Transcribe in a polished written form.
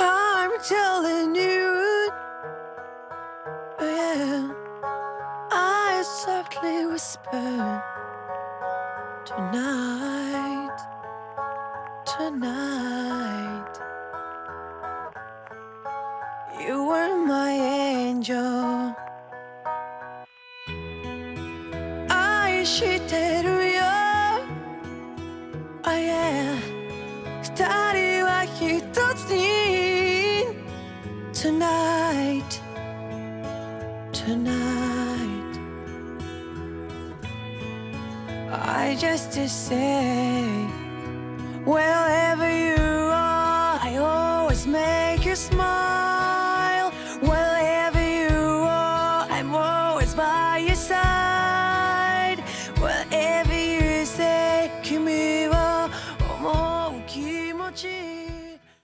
I'm telling you, yeah. I softly whisper tonight, tonight. You were my angel. 愛してるよ。Oh yeah. 二人は一つに。Tonight, tonight. I just to say, wherever